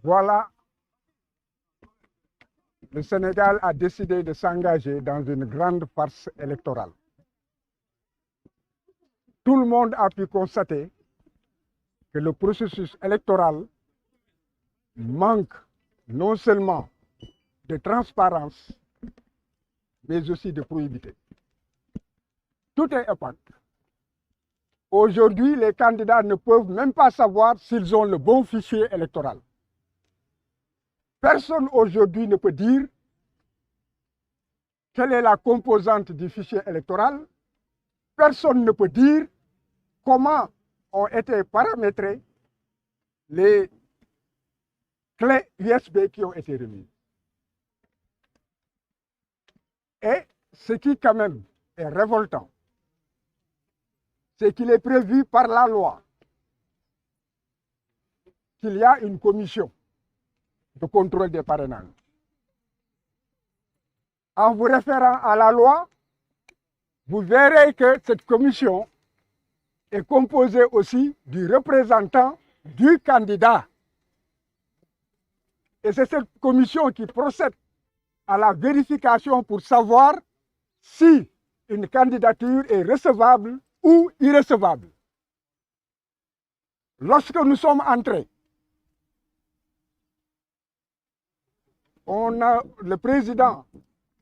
Voilà, le Sénégal a décidé de s'engager dans une grande farce électorale. Tout le monde a pu constater que le processus électoral manque non seulement de transparence, mais aussi de probité. Tout est opaque. Aujourd'hui, les candidats ne peuvent même pas savoir s'ils ont le bon fichier électoral. Personne aujourd'hui ne peut dire quelle est la composante du fichier électoral. Personne ne peut dire comment ont été paramétrées les clés USB qui ont été remises. Et ce qui quand même est révoltant, c'est qu'il est prévu par la loi qu'il y a une commission de contrôle des parrainages. En vous référant à la loi, vous verrez que cette commission est composée aussi du représentant du candidat. Et c'est cette commission qui procède à la vérification pour savoir si une candidature est recevable ou irrecevable. Lorsque nous sommes entrés, le président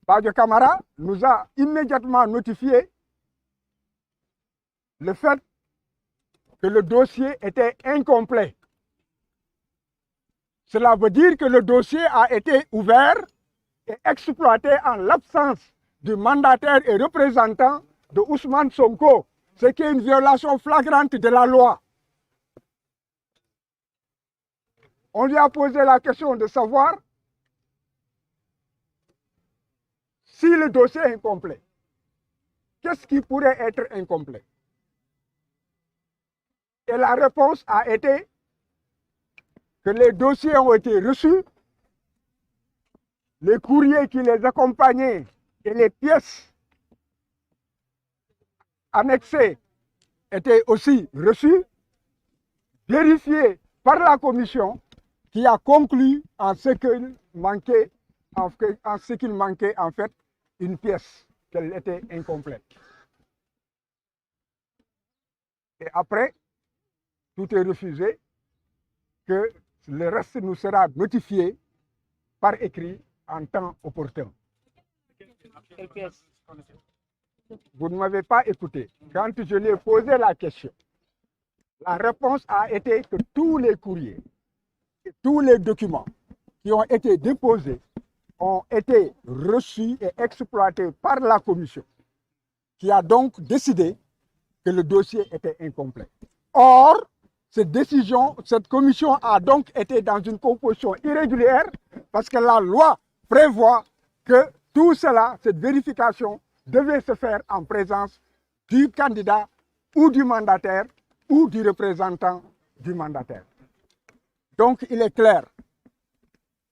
Badio Camara nous a immédiatement notifié le fait que le dossier était incomplet. Cela veut dire que le dossier a été ouvert et exploité en l'absence du mandataire et représentant de Ousmane Sonko, ce qui est une violation flagrante de la loi. On lui a posé la question de savoir si le dossier est incomplet. Qu'est-ce qui pourrait être incomplet? Et la réponse a été que les dossiers ont été reçus, les courriers qui les accompagnaient et les pièces annexées étaient aussi reçus, vérifiés par la commission qui a conclu en ce qu'il manquait en fait une pièce, qu'elle était incomplète. Et après, tout est refusé, que le reste nous sera notifié par écrit en temps opportun. Quelle pièce? Vous ne m'avez pas écouté. Quand je lui ai posé la question, la réponse a été que tous les courriers, et tous les documents qui ont été déposés ont été reçus et exploités par la commission, qui a donc décidé que le dossier était incomplet. Or, cette commission a donc été dans une composition irrégulière parce que la loi prévoit que tout cela, cette vérification, devait se faire en présence du candidat ou du mandataire ou du représentant du mandataire. Donc, il est clair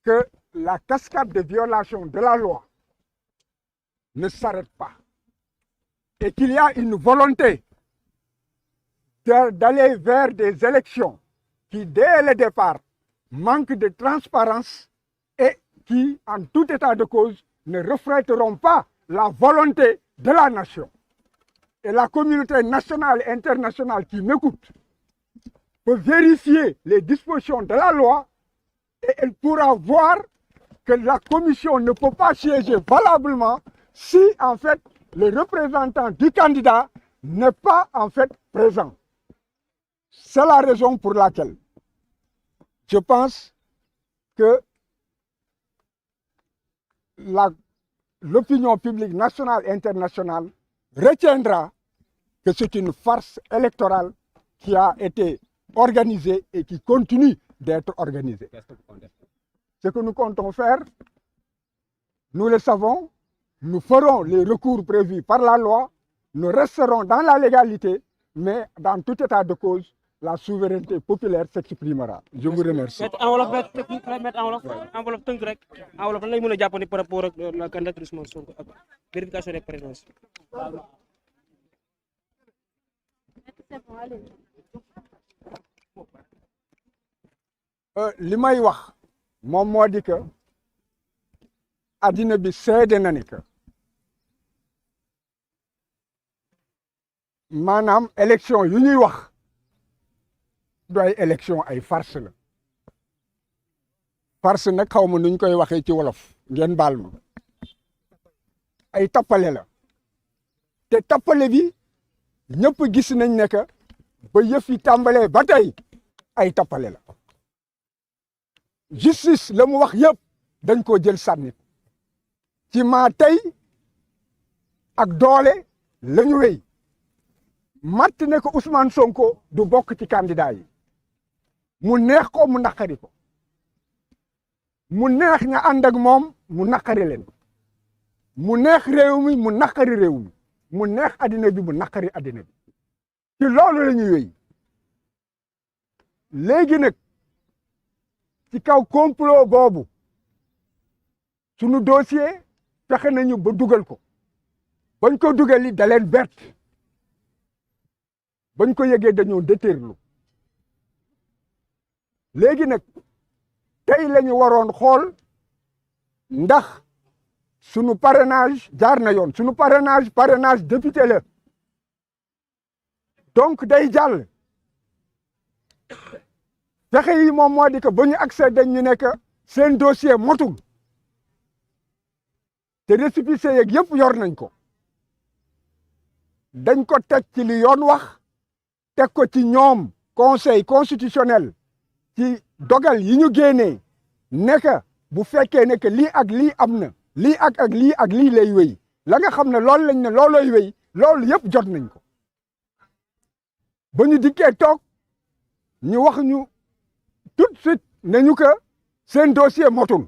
que la cascade de violations de la loi ne s'arrête pas et qu'il y a une volonté d'aller vers des élections qui, dès le départ, manquent de transparence et qui, en tout état de cause, ne reflèteront pas la volonté de la nation. Et la communauté nationale et internationale qui m'écoute peut vérifier les dispositions de la loi et elle pourra voir que la commission ne peut pas siéger valablement si, en fait, le représentant du candidat n'est pas, en fait, présent. C'est la raison pour laquelle je pense que l'opinion publique nationale et internationale retiendra que c'est une farce électorale qui a été organisée et qui continue d'être organisée. Ce que nous comptons faire, nous le savons, nous ferons les recours prévus par la loi, nous resterons dans la légalité, mais dans tout état de cause, la souveraineté populaire s'exprimera. Je vous remercie. Enveloppe tënk rek enveloppe lan lay mën a jàppandi par rapport ak la candidature Ousmane Sonko ak vérification des parrainages. li may wax moom moo di que addina bi seede na ni que maanaam élection yu ñuy wax du ay élection ay farce la farce nag xaw ma nuñ koy waxee ci wolof ngeen baal ma ay tappale la te tappale bi ñëpp gis nañ ne que ba yëf yi tàmbalee ba tey ay tappale la justice la mu wax yëpp dañ koo jël sànni ci maa tey ak doole la ñu wéy matt ne ko Ousmane Sonko du bokk ci candidat yi mu neex ko mu naqari ko mu neex ña ànd ak moom mu naqari leen mu neex réew mi mu naqari réew mi mu neex addina bi mu naqari addina bi ci loolu la ñuy wéy léegi nag ci kaw complot boobu sunu dossier fexe nañu ba dugal ko bañ ko dugal li da leen bett bañ ko yëgee dañoo déterlu léegi nag tey la ñu waroon xool ndax sunu parrainage jaar na yoon sunu parrainage député la donc day jàll fexe yi moom moo di que ba ñu accès dañ ñu nekk seen dossier motul te récépissé yeeg yëpp yor nañ ko dañ ko teg ci li yoon wax teg ko ci ñoom conseil constitutionnel ci dogal yi ñu génnee nekk bu fekkee ne que lii ak lii am na lii ak lii lay wéy la nga xam ne loolu lañ ne loolooy wéy loolu yëpp jot nañ ko ba ñu dikkee toog ñu wax ñu tout de suite ne ñu que seen dossier motul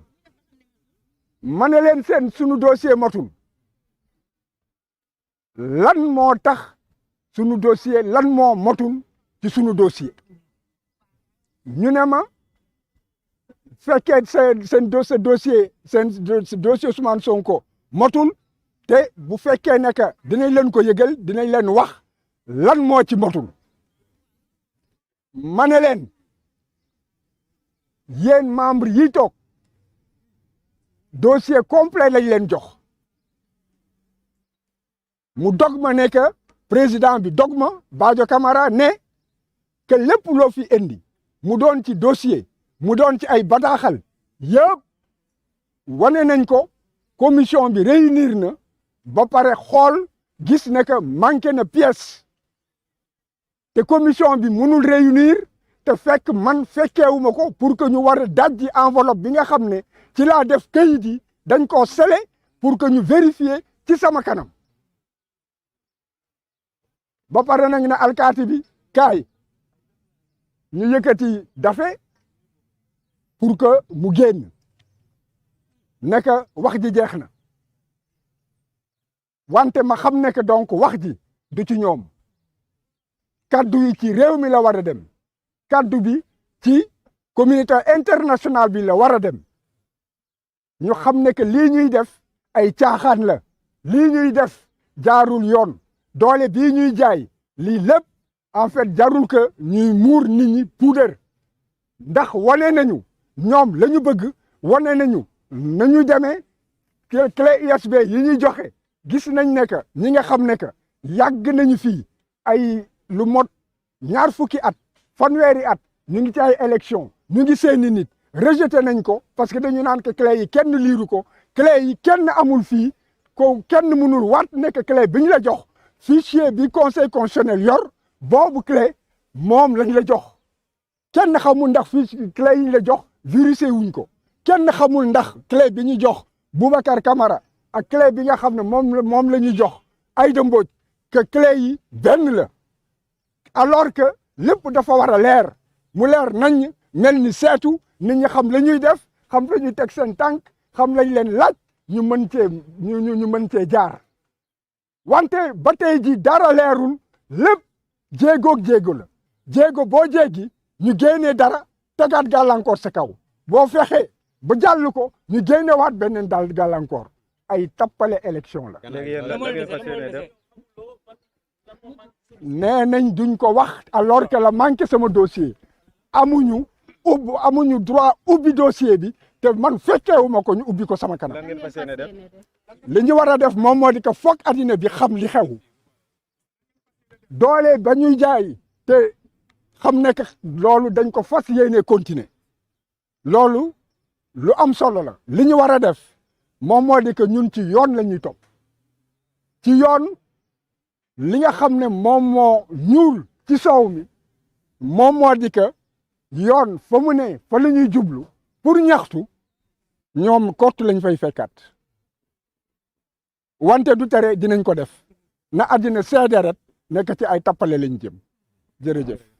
ma ne leen sunu dossier motul lan moo tax sunu dossier lan moo motul ci sunu dossier ñu ne ma fekkee seen dossier Ousmane Sonko motul te bu fekkee ne que dinañ leen ko yëgal dinañ leen wax lan moo ci motul ma ne leen yéen membre yi toog dossier complet lañ leen jox mu dog ma ne que président bi dog ma Badio Camara ne que lépp loo fi indi mu doon ci dossier mu doon ci ay bataaxal yëpp wane nañ ko commission bi réunir na ba pare xool gis ne que manqué na pièce te commission bi mënul réunir te fekk man fekkeewuma ko pour que ñu war a dajji enveloppe bi nga xam ne ci laa def kayit yi dañ koo scellé pour que ñu vérifier ci sama kanam ba pare nag na alkaati bi kaay ñu yëkkati dafe pour que mu génn nekk wax ji jeex na wante ma xam ne que donc wax ji du ci ñoom kaddu yi ci réew mi la war a dem kaddu bi ci communauté internationale bi la war a dem ñu xam ne que lii ñuy def ay caaxaan la lii ñuy def jaarul yoon doole bii ñuy jaay lii lépp en fait jarul que ñuy muur nit ñi puudar ndax wane nañu ñoom la ñu bëgg wane nañu nañu demee clé USB yi ñuy joxe gis nañ ne que ñi nga xam ne que yàgg nañu fii ay lu mot ñaar fukki at fanweeri at ñu ngi ci ay élection ñu ngi seeni nit rejeté nañ ko parce que dañu naan que clé yi kenn liiru ko clé yi kenn amul fii ko kenn mënul waat nekk clé bi ñu la jox fichier bi conseil constitutionnel yor boobu clé moom lañ la jox kenn xamul ndax fii clé yi ñu la jox virusé wuñ ko kenn xamul ndax clé bi ñu jox Boubacar Camara ak clé bi nga xam ne moom la ñu jox Aïda Mbodj que clé yi benn la alors que lépp dafa war a leer mu leer nañ mel ni seetu nit ñi xam la ñuy def xam la ñuy teg seen tànk xam lañ leen laaj ñu mën cee ñu mën cee jaar wante ba tey ji dara leerul lépp jéegoog jéego la jéego boo jéegi ñu génnee dara tegaat gàllankoor sa kaw boo fexee ba jàll ko ñu génnewaat beneen daal gàllankoor ay tappale élection la nee nañ duñ ko wax alors que la manqué sama dossier amuñu amuñu droit ubbi dossier bi te man fekkewuma ko ñu ubbi ko sama kanam. lan ngeen fas yéene def. li ñu war a def moom moo di que foog addina bi xam li xew doole ba ñuy jaay te xam ne que loolu dañ ko fas yéene continuer loolu lu am solo la. li ñu war a def moom moo di que ñun ci yoon la ñuy topp ci yoon li nga xam ne moom moo ñuul ci soow mi moom moo di que yoon fa mu ne fa la ñuy jublu pour ñaxtu ñoom kott lañ fay fekkaat wante du tere dinañ ko def na àddina seede rek nekk ci ay tappale lañ jëm jërëjëf.